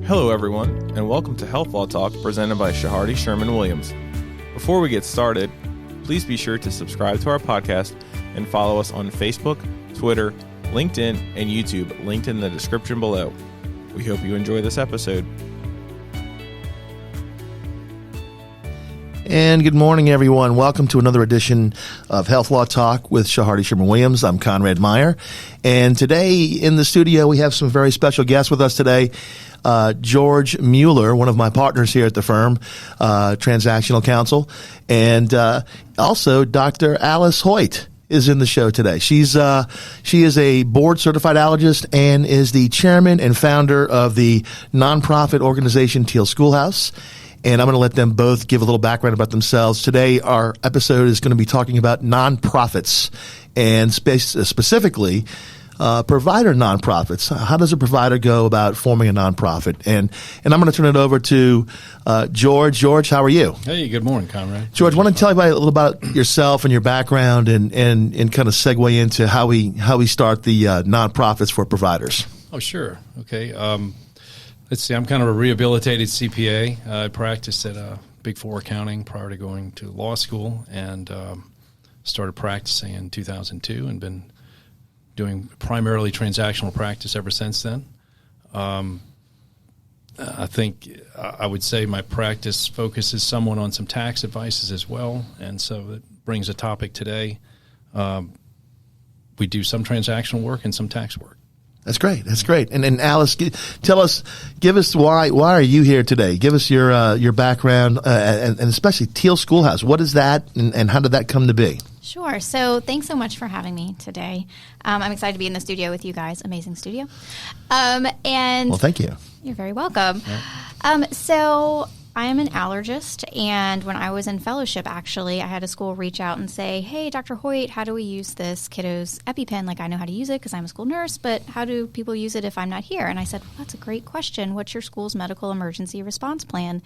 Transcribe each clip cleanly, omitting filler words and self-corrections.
Hello, everyone, and welcome to Health Law Talk presented by Shahardy Sherman Williams. Before we get started, please be sure to subscribe to our podcast and follow us on Facebook, Twitter, LinkedIn, and YouTube, linked in the description below. We hope you enjoy this episode. And good morning, everyone. Welcome to another edition of Health Law Talk with Shahardy Sherman Williams. I'm Conrad Meyer. And today in the studio, we have some very special guests with us today. George Mueller, one of my partners here at the firm, transactional counsel, and also Dr. Alice Hoyt is in the show today. She is a board certified allergist and is the chairman and founder of the nonprofit organization Teal Schoolhouse. And I'm going to let them both give a little background about themselves. Today, our episode is going to be talking about nonprofits and specifically provider nonprofits. How does a provider go about forming a nonprofit? And I'm going to turn it over to George. George, how are you? Hey, good morning, Conrad. George, why don't you tell everybody a little about yourself and your background and kind of segue into how we start the nonprofits for providers? Oh, sure. Okay. Let's see. I'm kind of a rehabilitated CPA. I practiced at Big Four accounting prior to going to law school, and started practicing in 2002 and been doing primarily transactional practice ever since then. I think I would say my practice focuses somewhat on some tax advices as well, and so it brings a topic today. We do some transactional work and some tax work. That's great. That's great. And Alice, give us why are you here today? Give us your background and especially Teal Schoolhouse. What is that, and how did that come to be? Sure. So thanks so much for having me today. I'm excited to be in the studio with you guys. Amazing studio. And well, thank you. You're very welcome. Yeah. So I am an allergist, and when I was in fellowship, actually, I had a school reach out and say, hey, Dr. Hoyt, how do we use this kiddo's EpiPen? Like, I know how to use it because I'm a school nurse, but how do people use it if I'm not here? And I said, well, that's a great question. What's your school's medical emergency response plan?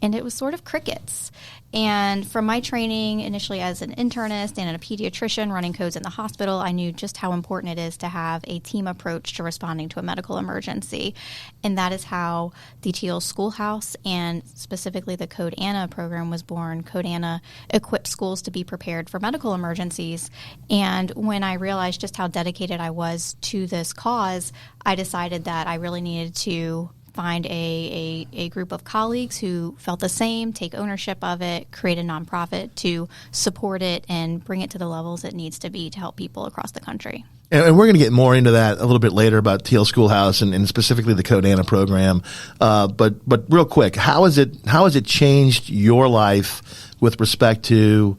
And it was sort of crickets. And from my training initially as an internist and a pediatrician running codes in the hospital, I knew just how important it is to have a team approach to responding to a medical emergency. And that is how the Teal Schoolhouse and specifically the Code Anna program was born. Code Anna equips schools to be prepared for medical emergencies. And when I realized just how dedicated I was to this cause, I decided that I really needed to find a group of colleagues who felt the same, take ownership of it, create a nonprofit to support it and bring it to the levels it needs to be to help people across the country. And we're going to get more into that a little bit later about Teal Schoolhouse and specifically the Code Anna program. But real quick, how has it changed your life with respect to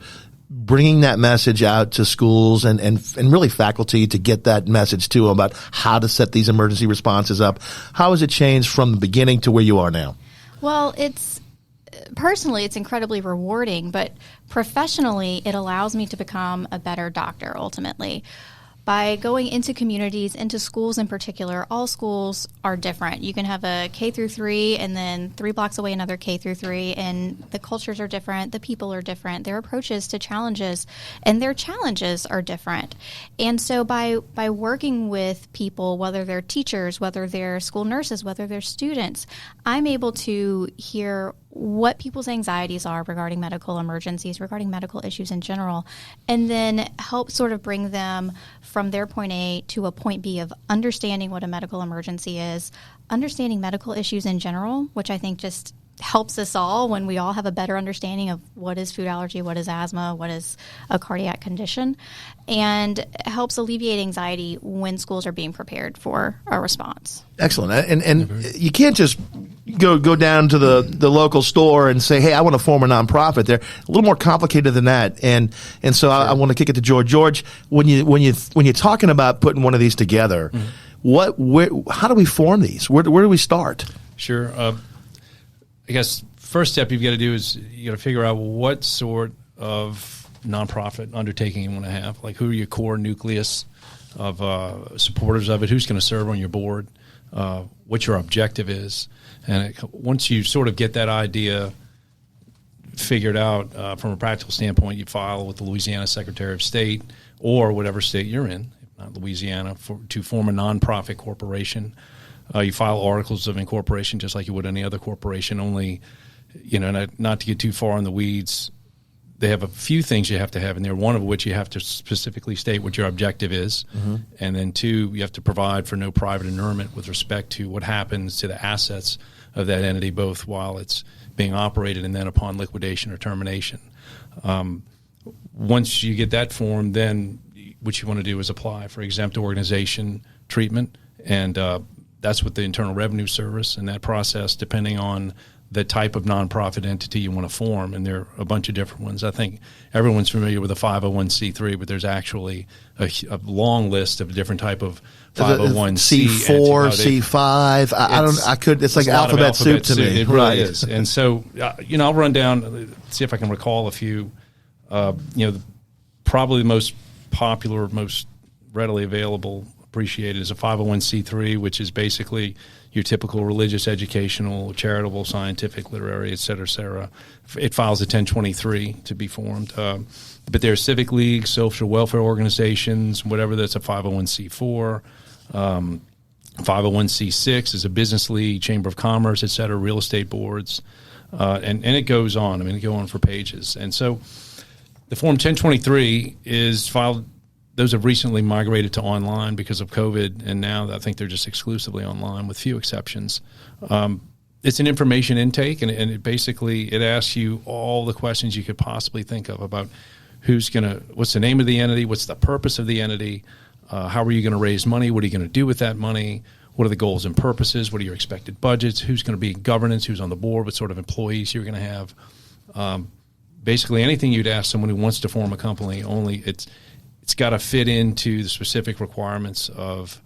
bringing that message out to schools and really faculty to get that message to them about how to set these emergency responses up? How has it changed from the beginning to where you are now? Well, personally, it's incredibly rewarding, but professionally, it allows me to become a better doctor ultimately. By going into communities, into schools in particular, all schools are different. You can have a K through 3 and then 3 blocks away another K through 3, and the cultures are different, the people are different, their approaches to challenges and their challenges are different. And so by working with people, whether they're teachers, whether they're school nurses, whether they're students, I'm able to hear what people's anxieties are regarding medical emergencies, regarding medical issues in general, and then help sort of bring them from their point A to a point B of understanding what a medical emergency is, understanding medical issues in general, which I think just helps us all when we all have a better understanding of what is food allergy, what is asthma, what is a cardiac condition, and helps alleviate anxiety when schools are being prepared for a response. Excellent. And you can't just go down to the local store and say, hey, I want to form a nonprofit. They're a little more complicated than that. And so I want to kick it to George. George, when you're talking about putting one of these together, how do we form these? Where do we start? Sure. I guess first step you've got to do is you got to figure out what sort of nonprofit undertaking you want to have. Like, who are your core nucleus of supporters of it? Who's going to serve on your board? What your objective is. And once you sort of get that idea figured out from a practical standpoint, you file with the Louisiana Secretary of State or whatever state you're in, if not Louisiana, to form a nonprofit corporation. You file articles of incorporation just like you would any other corporation, only, not to get too far in the weeds, they have a few things you have to have in there, one of which you have to specifically state what your objective is. Mm-hmm. And then 2, you have to provide for no private inurement with respect to what happens to the assets of that entity, both while it's being operated and then upon liquidation or termination. Once you get that form, then what you want to do is apply for exempt organization treatment, and that's with the Internal Revenue Service. And that process, depending on the type of nonprofit entity you want to form, and there are a bunch of different ones. I think everyone's familiar with a 501c3, but there's actually a long list of different type of 501c. C4, C5. It's like alphabet soup to me. It really is. And so, I'll run down, see if I can recall a few. Probably the most popular, most readily available, appreciated is a 501c3, which is basically your typical religious, educational, charitable, scientific, literary, et cetera. It files a 1023 to be formed. But there are civic leagues, social welfare organizations, whatever that's a 501c4. 501c6 is a business league, chamber of commerce, et cetera, real estate boards. And it goes on. I mean, it goes on for pages. And so the Form 1023 is filed. Those have recently migrated to online because of COVID, and now I think they're just exclusively online with few exceptions. It's an information intake, and it basically asks you all the questions you could possibly think of about what's the name of the entity, what's the purpose of the entity, how are you going to raise money, what are you going to do with that money, what are the goals and purposes, what are your expected budgets, who's going to be in governance, who's on the board, what sort of employees you're going to have. Basically anything you'd ask someone who wants to form a company, only it's got to fit into the specific requirements of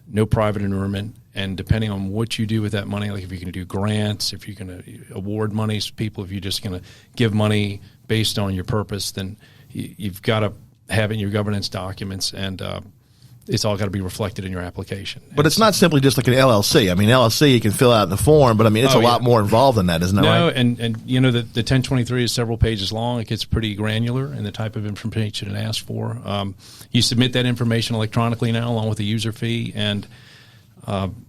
no private inurement, and depending on what you do with that money, like if you're going to do grants, if you're going to award money to people, if you're just going to give money based on your purpose, then you've got to have it in your governance documents, and it's all got to be reflected in your application. But it's not simply just like an LLC. I mean, LLC you can fill out in the form, but I mean, it's a lot more involved than that, isn't it? No, right? and the 1023 is several pages long. It gets pretty granular in the type of information it asks for. You submit that information electronically now, along with a user fee, and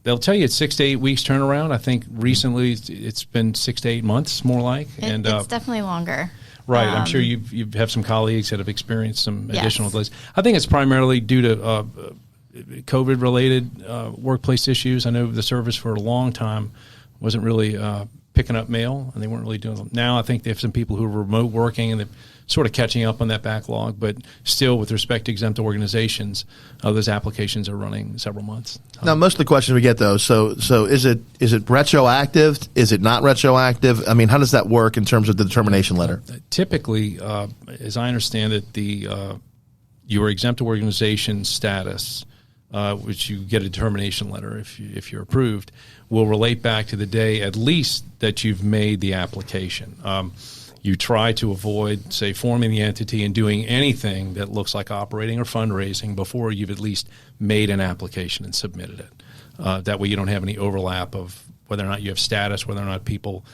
they'll tell you it's 6 to 8 weeks turnaround. I think recently it's been 6 to 8 months, more like. It's definitely longer. Right. I'm sure you have some colleagues that have experienced some additional delays. I think it's primarily due to COVID-related workplace issues. I know the service for a long time wasn't really picking up mail, and they weren't really doing them. Now I think they have some people who are remote working, and they're sort of catching up on that backlog. But still, with respect to exempt organizations, those applications are running several months. Now, most of the questions we get, though, so is it retroactive? Is it not retroactive? I mean, how does that work in terms of the determination letter? Typically, as I understand it, your exempt organization status, which you get a determination letter if you're approved, will relate back to the day at least that you've made the application. You try to avoid, say, forming the entity and doing anything that looks like operating or fundraising before you've at least made an application and submitted it. That way you don't have any overlap of whether or not you have status, whether or not people,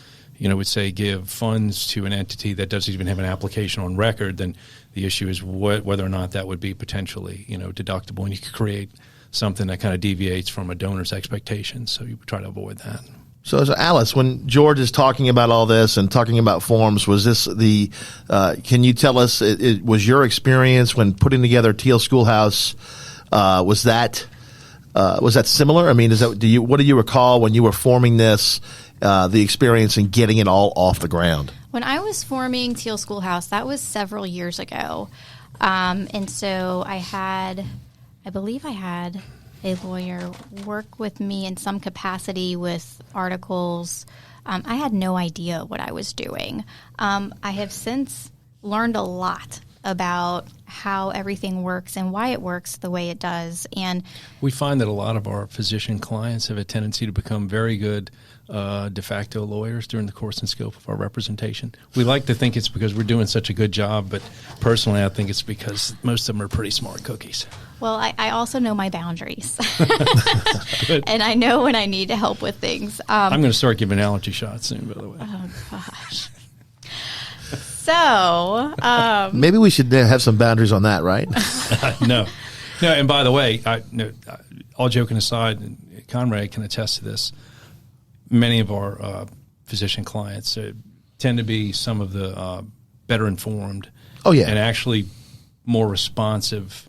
would say give funds to an entity that doesn't even have an application on record. Then the issue is whether or not that would be potentially, deductible, and you could create something that kind of deviates from a donor's expectations. So you try to avoid that. So, Alice, when George is talking about all this and talking about forms, was this can you tell us, it was your experience when putting together Teal Schoolhouse, was that similar? I mean, what do you recall when you were forming this, the experience in getting it all off the ground? When I was forming Teal Schoolhouse, that was several years ago. And so I believe I had a lawyer work with me in some capacity with articles. I had no idea what I was doing. I have since learned a lot about how everything works and why it works the way it does. And we find that a lot of our physician clients have a tendency to become very good de facto lawyers during the course and scope of our representation. We like to think it's because we're doing such a good job, but personally I think it's because most of them are pretty smart cookies. Well, I also know my boundaries. And I know when I need help with things. I'm going to start giving allergy shots soon, by the way. Oh, gosh. So maybe we should have some boundaries on that, right? No. And by the way, all joking aside, and Conrad can attest to this, many of our physician clients tend to be some of the better informed. Oh, yeah. And actually more responsive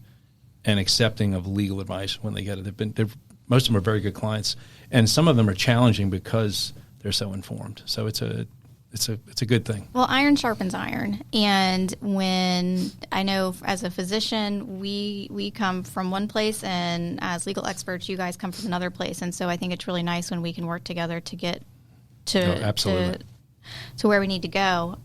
and accepting of legal advice when they get it. Most of them are very good clients, and some of them are challenging because they're so informed. So it's a good thing. Well, iron sharpens iron, and when I know as a physician, we come from one place, and as legal experts, you guys come from another place, and so I think it's really nice when we can work together to get to where we need to go.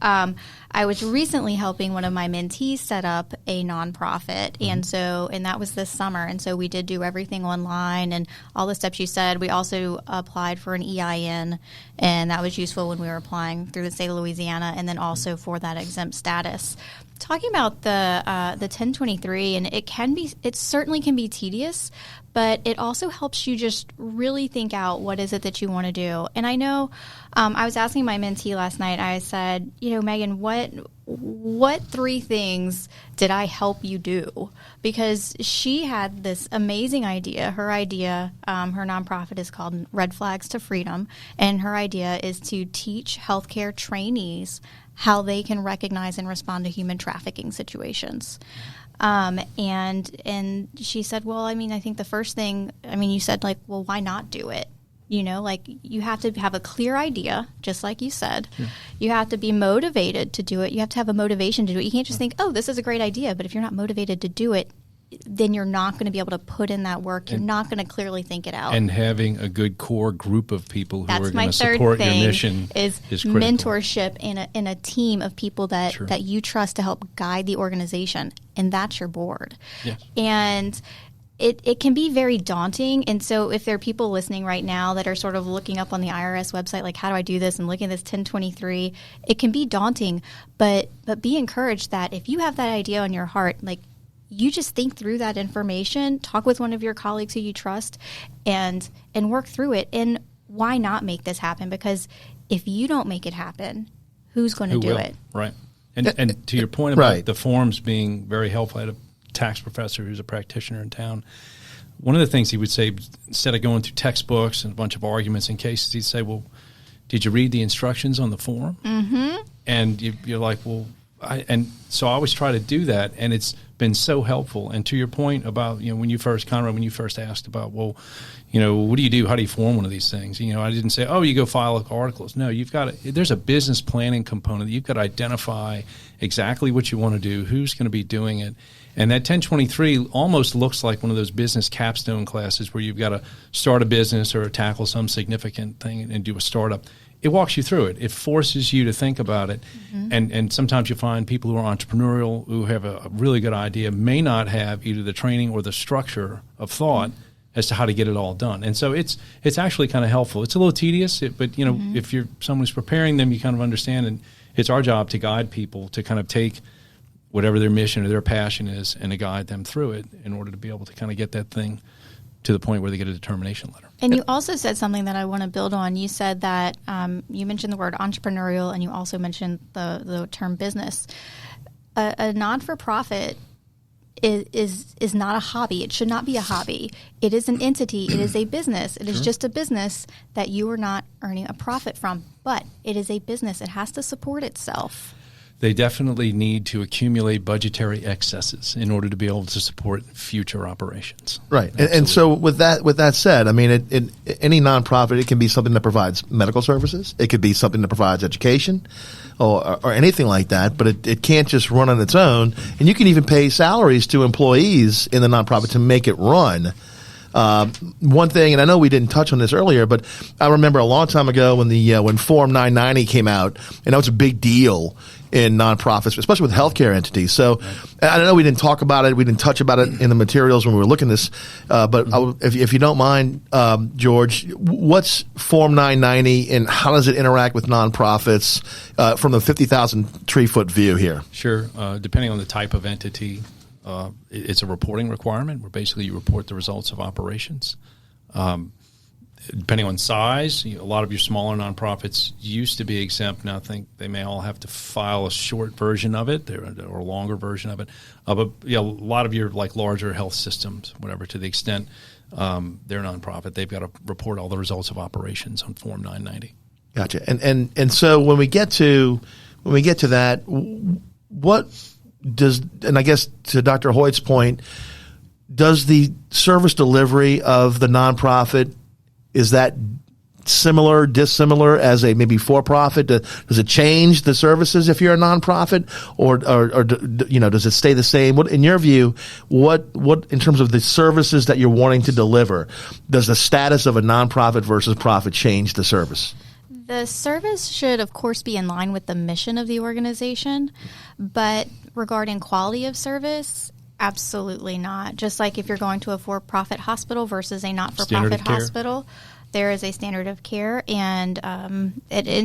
I was recently helping one of my mentees set up a nonprofit, and that was this summer. And so we did do everything online and all the steps you said. We also applied for an EIN, and that was useful when we were applying through the state of Louisiana, and then also for that exempt status. Talking about the 1023, and it certainly can be tedious, but it also helps you just really think out what is it that you want to do. And I know I was asking my mentee last night, I said, Megan, what 3 things did I help you do? Because she had this amazing idea. Her idea, her nonprofit is called Red Flags to Freedom, and her idea is to teach healthcare trainees how they can recognize and respond to human trafficking situations. And she said, well, I think the first thing, you said why not do it? You have to have a clear idea, just like you said. Yeah. You have to be motivated to do it. You have to have a motivation to do it. You can't just think, oh, this is a great idea. But if you're not motivated to do it, then you're not going to be able to put in that work. You're not going to clearly think it out. And having a good core group of people who That's are going to support your mission is critical. Mentorship in a team of people that you trust to help guide the organization, and that's your board. Yes. And it can be very daunting. And so if there are people listening right now that are sort of looking up on the IRS website, like, how do I do this, and looking at this 1023, it can be daunting. But be encouraged that if you have that idea on your heart, you just think through that information, talk with one of your colleagues who you trust, and work through it. And why not make this happen? Because if you don't make it happen, who's going to do it? Right. And to your point about the forms being very helpful, I had a tax professor who's a practitioner in town. One of the things he would say, instead of going through textbooks and a bunch of arguments and cases, he'd say, well, did you read the instructions on the form? Mm-hmm. And you're like, well, and so I always try to do that, and it's been so helpful. And to your point about, when you first asked about, well, what do you do? How do you form one of these things? I didn't say, oh, you go file articles. No, there's a business planning component. You've got to identify exactly what you want to do, who's going to be doing it. And that 1023 almost looks like one of those business capstone classes where you've got to start a business or tackle some significant thing and do a startup. It walks you through it. It forces you to think about it. Mm-hmm. And sometimes you find people who are entrepreneurial, who have a really good idea, may not have either the training or the structure of thought as to how to get it all done. And so it's actually kind of helpful. It's a little tedious, but if you're someone who's preparing them, you kind of understand. And it's our job to guide people to kind of take whatever their mission or their passion is and to guide them through it in order to be able to kind of get that thing to the point where they get a determination letter. And you also said something that I want to build on. You said that you mentioned the word entrepreneurial, and you also mentioned the term business. A not-for-profit is not a hobby. It should not be a hobby. It is an entity. It is a business. It is just a business that you are not earning a profit from, but it is a business. It has to support itself. They definitely need to accumulate budgetary excesses in order to be able to support future operations. Right. And so with that said, any nonprofit, it can be something that provides medical services. It could be something that provides education or anything like that, but it can't just run on its own. And you can even pay salaries to employees in the nonprofit to make it run. One thing, and I know we didn't touch on this earlier, but I remember a long time ago when Form 990 came out, and that was a big deal in nonprofits, especially with healthcare entities. So I know we didn't talk about it, we didn't touch about it in the materials when we were looking at this, but if you don't mind, George, what's Form 990 and how does it interact with nonprofits from the 50,000 tree foot view here? Sure. Depending on the type of entity, it's a reporting requirement where basically you report the results of operations. Depending on size, a lot of your smaller nonprofits used to be exempt. Now I think they may all have to file a short version of it or a longer version of it. But a lot of your larger health systems, whatever, to the extent they're a nonprofit. They've got to report all the results of operations on Form 990. Gotcha. And so when we get to that, what does, and I guess to Dr. Hoyt's point, does the service delivery of the nonprofit, is that similar, dissimilar as a maybe for-profit? Does it change the services if you're a nonprofit, or does it stay the same? What, in your view, what in terms of the services that you're wanting to deliver, does the status of a nonprofit versus profit change the service? The service should, of course, be in line with the mission of the organization, but regarding quality of service, absolutely not. Just like if you're going to a for-profit hospital versus a not-for-profit hospital, there is a standard of care, and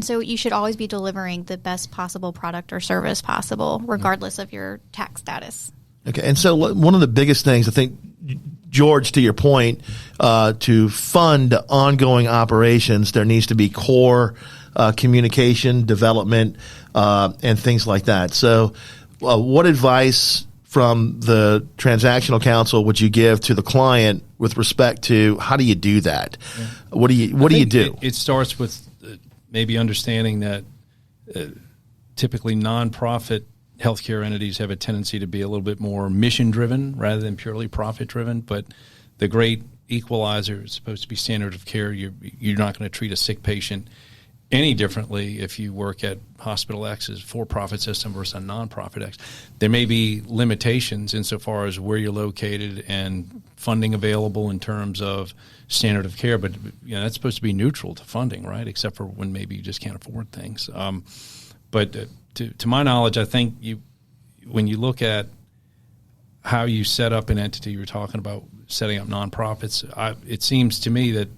so you should always be delivering the best possible product or service possible, regardless of your tax status. Okay, and so one of the biggest things, I think, George, to your point, to fund ongoing operations, there needs to be core communication, development, and things like that. So what advice from the transactional counsel would you give to the client with respect to how do you do that? Yeah. What do you do? It starts with maybe understanding that typically nonprofit healthcare entities have a tendency to be a little bit more mission-driven rather than purely profit-driven. But the great equalizer is supposed to be standard of care. You're not going to treat a sick patient any differently if you work at Hospital X's for-profit system versus a nonprofit X. There may be limitations insofar as where you're located and funding available in terms of standard of care, but that's supposed to be neutral to funding, right? Except for when maybe you just can't afford things. But to my knowledge, I think when you look at how you set up an entity, you were talking about setting up nonprofits. It seems to me that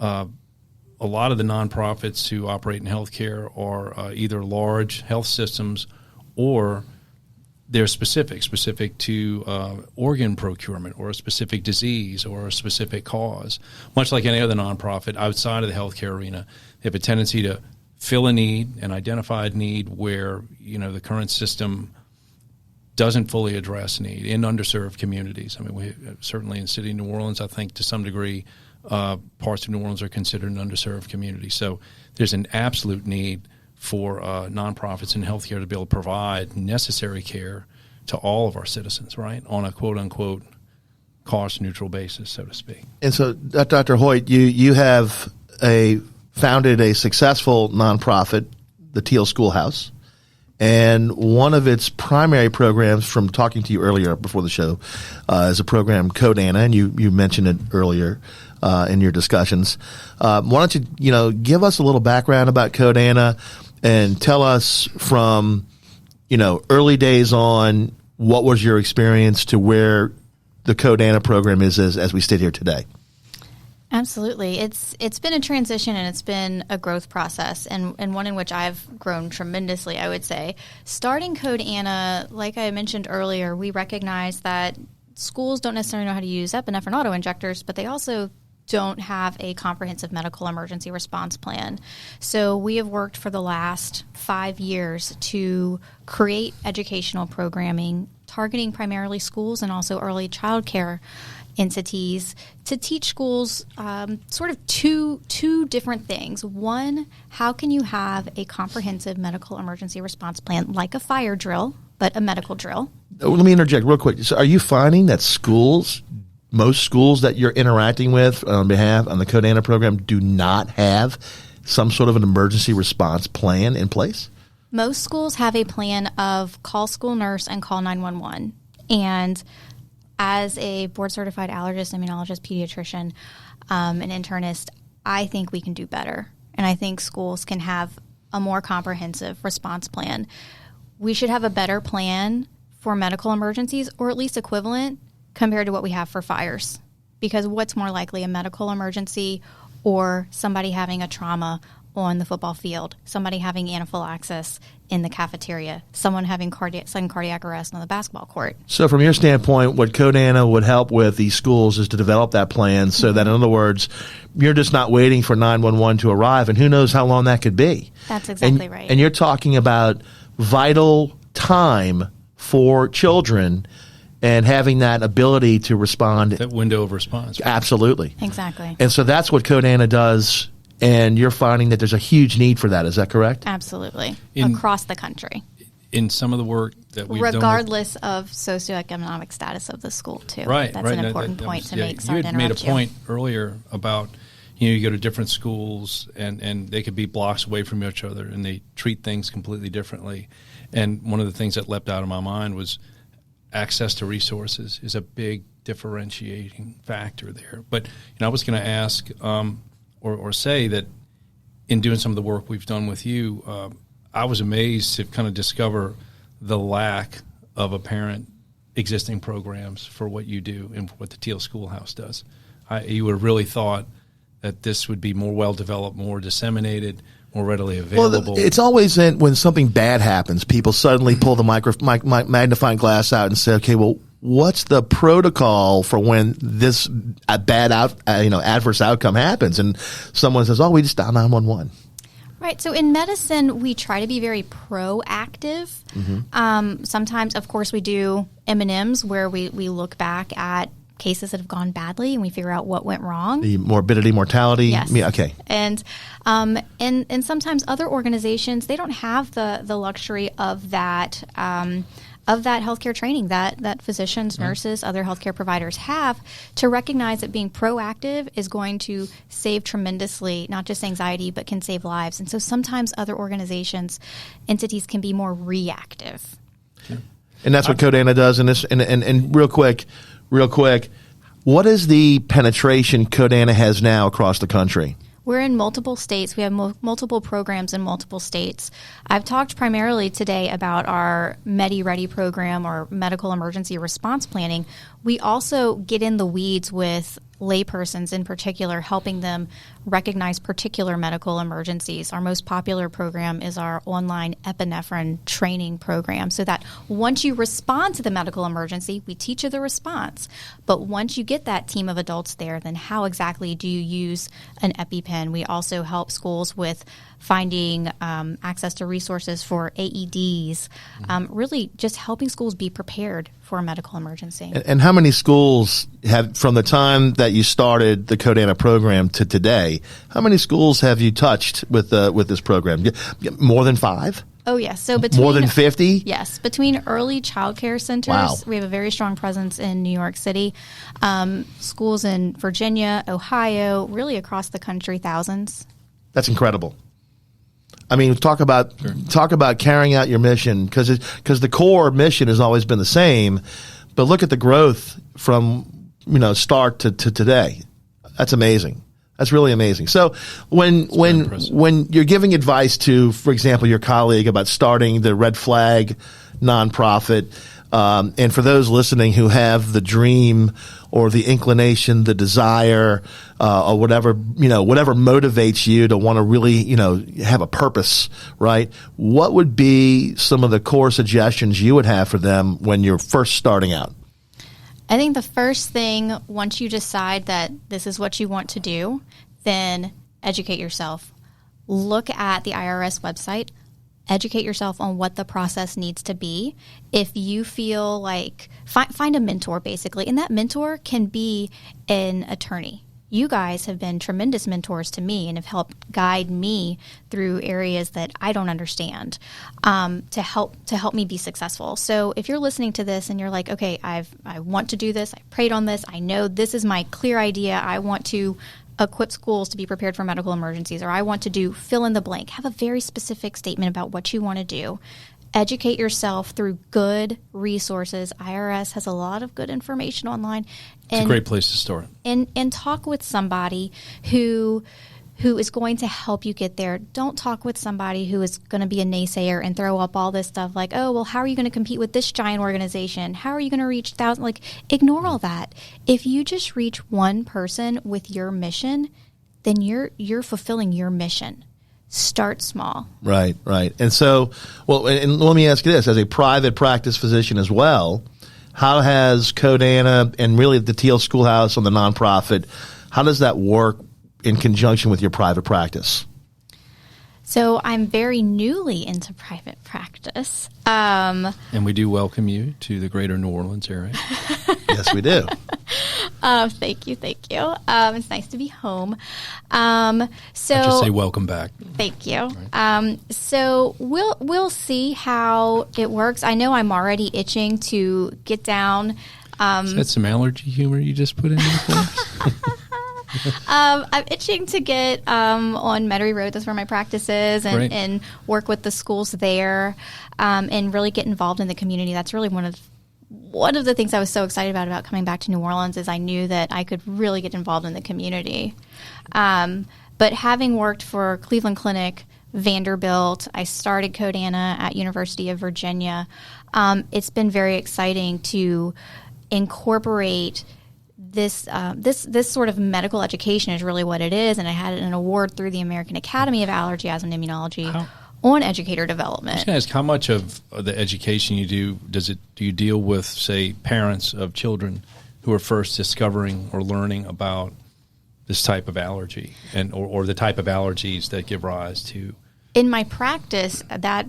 a lot of the nonprofits who operate in healthcare are either large health systems or they're specific to organ procurement or a specific disease or a specific cause. Much like any other nonprofit outside of the healthcare arena, they have a tendency to fill a need, an identified need where the current system doesn't fully address need in underserved communities. I mean, we certainly in the city of New Orleans, I think to some degree, parts of New Orleans are considered an underserved community. So there's an absolute need for nonprofits in healthcare to be able to provide necessary care to all of our citizens, right, on a quote-unquote cost-neutral basis, so to speak. And so, Dr. Hoyt, you have founded a successful nonprofit, the Teal Schoolhouse, and one of its primary programs, from talking to you earlier before the show, is a program, Code Anna, and you mentioned it earlier in your discussions. Why don't you, give us a little background about Code Anna and tell us from, early days on, what was your experience to where the Code Anna program is as we sit here today? Absolutely. It's been a transition and it's been a growth process and one in which I've grown tremendously, I would say. Starting Code Anna, like I mentioned earlier, we recognize that schools don't necessarily know how to use epinephrine autoinjectors, but they also don't have a comprehensive medical emergency response plan. So we have worked for the last 5 years to create educational programming targeting primarily schools and also early child care entities to teach schools sort of two different things. One, how can you have a comprehensive medical emergency response plan like a fire drill, but a medical drill? Let me interject real quick. So are you finding that most schools that you're interacting with on the Code Anna program do not have some sort of an emergency response plan in place? Most schools have a plan of call school nurse and call 911. And as a board-certified allergist, immunologist, pediatrician, an internist, I think we can do better. And I think schools can have a more comprehensive response plan. We should have a better plan for medical emergencies, or at least equivalent, compared to what we have for fires. Because what's more likely, a medical emergency or somebody having a trauma on the football field, somebody having anaphylaxis in the cafeteria, someone having sudden cardiac arrest on the basketball court. So from your standpoint, what Code Anna would help with these schools is to develop that plan so that, in other words, you're just not waiting for 911 to arrive, and who knows how long that could be. That's exactly right. And you're talking about vital time for children and having that ability to respond. That window of response. Absolutely. Exactly. And so that's what Codana does, and you're finding that there's a huge need for that. Is that correct? Absolutely. Across the country. In some of the work that we've regardless of socioeconomic status of the school, too. Right. That's an important point to make. You had made a point earlier about, you go to different schools and they could be blocks away from each other and they treat things completely differently. And one of the things that leapt out of my mind was access to resources is a big differentiating factor there. But I was going to ask or say that in doing some of the work we've done with you, I was amazed to kind of discover the lack of apparent existing programs for what you do and what the Teal Schoolhouse does. You would have really thought that this would be more well-developed, more disseminated, more readily available. Well, it's always when something bad happens, people suddenly pull the magnifying glass out and say, okay, well, what's the protocol for when this bad adverse outcome happens? And someone says, we just dial 911. Right. So in medicine, we try to be very proactive. Mm-hmm. Sometimes, of course, we do M&Ms where we look back at cases that have gone badly and we figure out what went wrong. The morbidity, mortality. Yes. Yeah, okay. And sometimes other organizations, they don't have the luxury of that healthcare training that physicians, nurses, other healthcare providers have to recognize that being proactive is going to save tremendously, not just anxiety, but can save lives. And so sometimes other organizations, entities can be more reactive. And that's what Codana does. And real quick, what is the penetration Codana has now across the country? We're in multiple states. We have multiple programs in multiple states. I've talked primarily today about our Medi-Ready program or medical emergency response planning. We also get in the weeds with laypersons in particular, helping them recognize particular medical emergencies. Our most popular program is our online epinephrine training program, so that once you respond to the medical emergency, we teach you the response. But once you get that team of adults there, then how exactly do you use an EpiPen? We also help schools with finding access to resources for AEDs, really just helping schools be prepared for a medical emergency. And how many schools have, from the time that you started the Codana program to today, how many schools have you touched with this program? More than 5? Oh, yes. So between more than 50? Yes. Between early child care centers, we have a very strong presence in New York City, schools in Virginia, Ohio, really across the country, thousands. That's incredible. I mean, talk about carrying out your mission, because the core mission has always been the same, but look at the growth from start to today. That's amazing. That's really amazing. So when you're giving advice to, for example, your colleague about starting the Red Flag nonprofit, and for those listening who have the dream or the inclination, the desire, or whatever motivates you to want to really, have a purpose, right? What would be some of the core suggestions you would have for them when you're first starting out? I think the first thing, once you decide that this is what you want to do, then educate yourself. Look at the IRS website. Educate yourself on what the process needs to be. If you feel like, find a mentor, basically. And that mentor can be an attorney. You guys have been tremendous mentors to me and have helped guide me through areas that I don't understand, to help me be successful. So if you're listening to this and you're like, okay, I want to do this, I prayed on this, I know this is my clear idea, I want to equip schools to be prepared for medical emergencies, or I want to do fill in the blank, have a very specific statement about what you want to do. Educate yourself through good resources. IRS has a lot of good information online. It's a great place to start. And talk with somebody who is going to help you get there. Don't talk with somebody who is going to be a naysayer and throw up all this stuff like, oh, well, how are you going to compete with this giant organization? How are you going to reach thousands? Like, ignore all that. If you just reach one person with your mission, then you're fulfilling your mission. Start small. Right. And so, and let me ask you this, as a private practice physician as well, how has Codana and really the Teal Schoolhouse on the nonprofit, how does that work in conjunction with your private practice? So I'm very newly into private practice. And we do welcome you to the greater New Orleans area. Yes, we do. Thank you. It's nice to be home. So I just say welcome back. Thank you. Right. So we'll see how it works. I know I'm already itching to get down. Is that some allergy humor you just put in there? I'm itching to get on Metairie Road. That's where my practice is, and work with the schools there, and really get involved in the community. That's really one of the things I was so excited about coming back to New Orleans is I knew that I could really get involved in the community. But having worked for Cleveland Clinic, Vanderbilt, I started Code-Ana at University of Virginia. It's been very exciting to incorporate this sort of medical education is really what it is, and I had an award through the American Academy of Allergy, Asthma, and Immunology on educator development. I was going to ask, how much of the education you do you deal with, say, parents of children who are first discovering or learning about this type of allergy or the type of allergies that give rise to? In my practice, that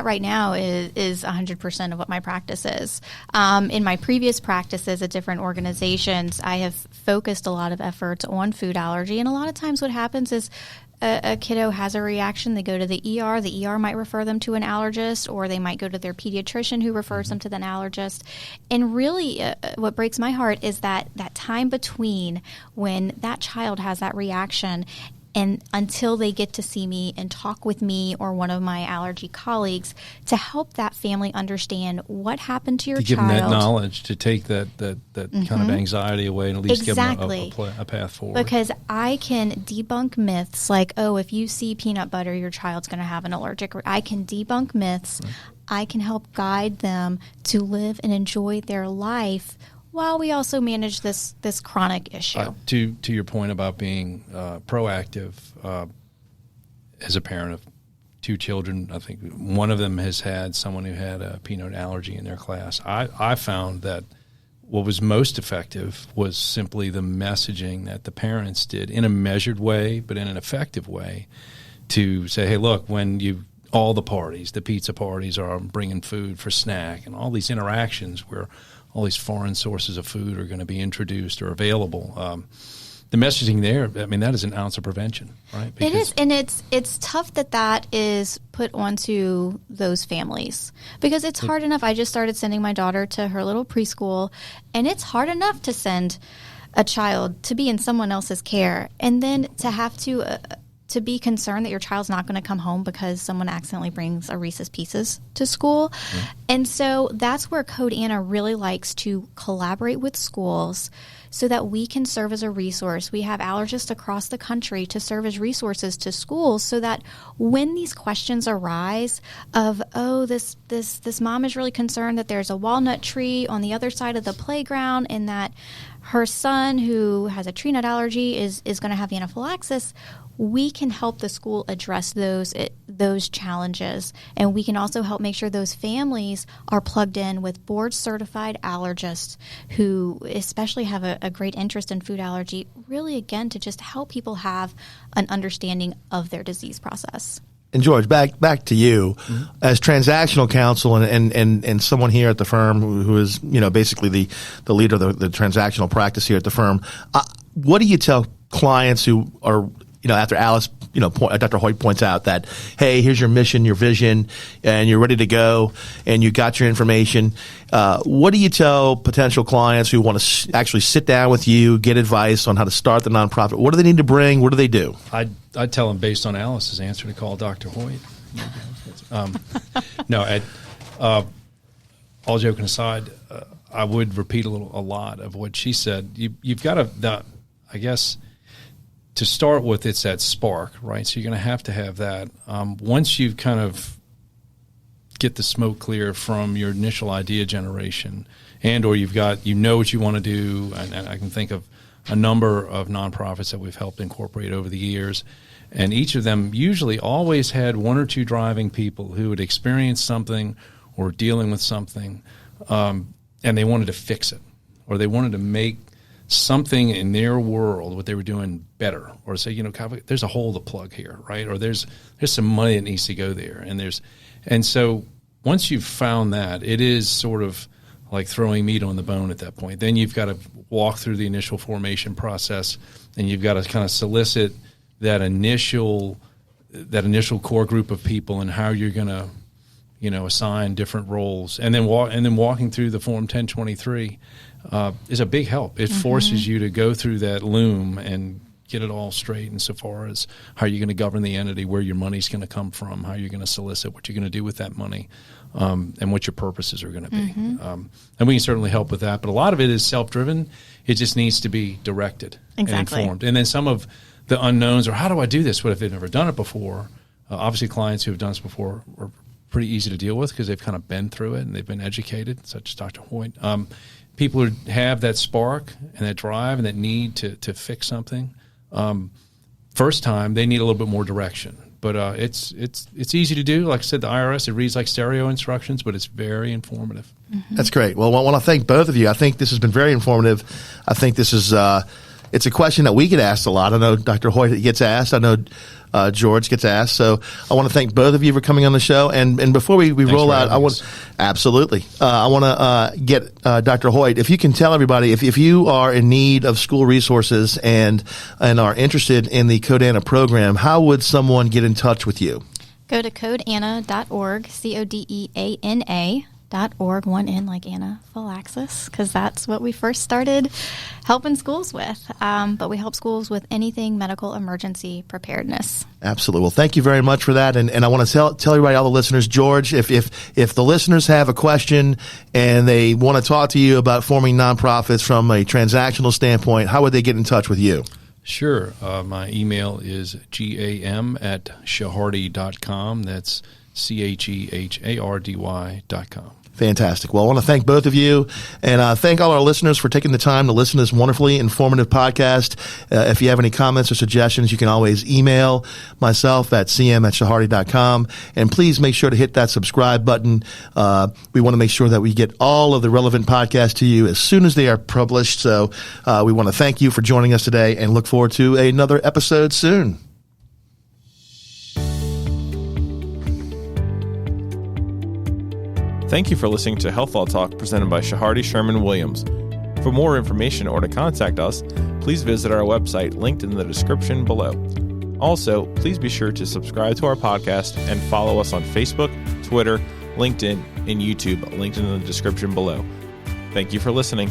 right now is 100% of what my practice is. In my previous practices at different organizations, I have focused a lot of efforts on food allergy. And a lot of times what happens is a kiddo has a reaction. They go to the ER. The ER might refer them to an allergist, or they might go to their pediatrician who refers them to an allergist. And really what breaks my heart is that time between when that child has that reaction and until they get to see me and talk with me or one of my allergy colleagues to help that family understand what happened to your child. To give them that knowledge, to take that kind of anxiety away and at least give them a path forward. Because I can debunk myths like, oh, if you see peanut butter, your child's going to have an allergic. I can debunk myths. Right. I can help guide them to live and enjoy their life while we also manage this chronic issue. To your point about being proactive, as a parent of two children, I think one of them has had someone who had a peanut allergy in their class. I found that what was most effective was simply the messaging that the parents did in a measured way, but in an effective way, to say, hey, look, when all the parties, the pizza parties are bringing food for snack, and all these interactions where all these foreign sources of food are going to be introduced or available. The messaging there, I mean, that is an ounce of prevention, right? It is, and it's tough that is put onto those families because it's hard enough. I just started sending my daughter to her little preschool, and it's hard enough to send a child to be in someone else's care, and then to have to be concerned that your child's not going to come home because someone accidentally brings a Reese's Pieces to school. Mm-hmm. And so that's where Code-Ana really likes to collaborate with schools so that we can serve as a resource. We have allergists across the country to serve as resources to schools so that when these questions arise of, oh, this mom is really concerned that there's a walnut tree on the other side of the playground and that her son who has a tree nut allergy is going to have anaphylaxis, we can help the school address those challenges, and we can also help make sure those families are plugged in with board-certified allergists who especially have a great interest in food allergy, really, again, to just help people have an understanding of their disease process. And George, back to you, as transactional counsel and someone here at the firm who is, basically the leader of the transactional practice here at the firm. What do you tell clients who are, after Alice, Dr. Hoyt points out that, hey, here's your mission, your vision, and you're ready to go, and you got your information. What do you tell potential clients who want to actually sit down with you, get advice on how to start the nonprofit? What do they need to bring? What do they do? I'd tell them, based on Alice's answer, to call Dr. Hoyt. All joking aside, I would repeat a lot of what she said. You've got to, I guess, to start with, it's that spark, right? So you're going to have that. Once you kind of get the smoke clear from your initial idea generation, and or you've got, what you want to do, and I can think of a number of nonprofits that we've helped incorporate over the years, and each of them usually always had one or two driving people who had experienced something or dealing with something, and they wanted to fix it, or they wanted to make something in their world, what they were doing better, or say, there's a hole to plug here, right? Or there's some money that needs to go there. And so once you've found that, it is sort of like throwing meat on the bone at that point. Then you've got to walk through the initial formation process, and you've got to kind of solicit that initial core group of people and how you're going to, assign different roles. And then walking through the Form 1023 is a big help. It forces you to go through that loom and get it all straight insofar as how you're going to govern the entity, where your money's going to come from, how you're going to solicit, what you're going to do with that money, and what your purposes are going to be. And we can certainly help with that. But a lot of it is self-driven. It just needs to be directed and informed. And then some of the unknowns are, how do I do this? What if they've never done it before? Obviously, clients who have done this before are pretty easy to deal with because they've kind of been through it and they've been educated, such as Dr. Hoyt. People who have that spark and that drive and that need to fix something, first time, they need a little bit more direction. But it's easy to do. Like I said, the IRS, it reads like stereo instructions, but it's very informative. That's great. Well, I want to thank both of you. I think this has been very informative. I think this is it's a question that we get asked a lot. I know Dr. Hoyt gets asked. I know George gets asked. So I want to thank both of you for coming on the show. And before we roll out, I want to get Dr. Hoyt, if you can tell everybody, if you are in need of school resources and are interested in the CodeAnna program, how would someone get in touch with you? Go to codeanna.org, CODEANA.org, one N like anaphylaxis, because that's what we first started helping schools with. But we help schools with anything medical emergency preparedness. Absolutely. Well, thank you very much for that. And I want to tell everybody, all the listeners, George, if the listeners have a question and they want to talk to you about forming nonprofits from a transactional standpoint, how would they get in touch with you? Sure. My email is gam@shahardy.com. That's CHEHARDY.com. Fantastic. Well, I want to thank both of you, and thank all our listeners for taking the time to listen to this wonderfully informative podcast. If you have any comments or suggestions, you can always email myself at cm@shahardy.com, and please make sure to hit that subscribe button. We want to make sure that we get all of the relevant podcasts to you as soon as they are published. So we want to thank you for joining us today and look forward to another episode soon. Thank you for listening to Health Law Talk presented by Shahardy Sherman Williams. For more information or to contact us, please visit our website linked in the description below. Also, please be sure to subscribe to our podcast and follow us on Facebook, Twitter, LinkedIn, and YouTube linked in the description below. Thank you for listening.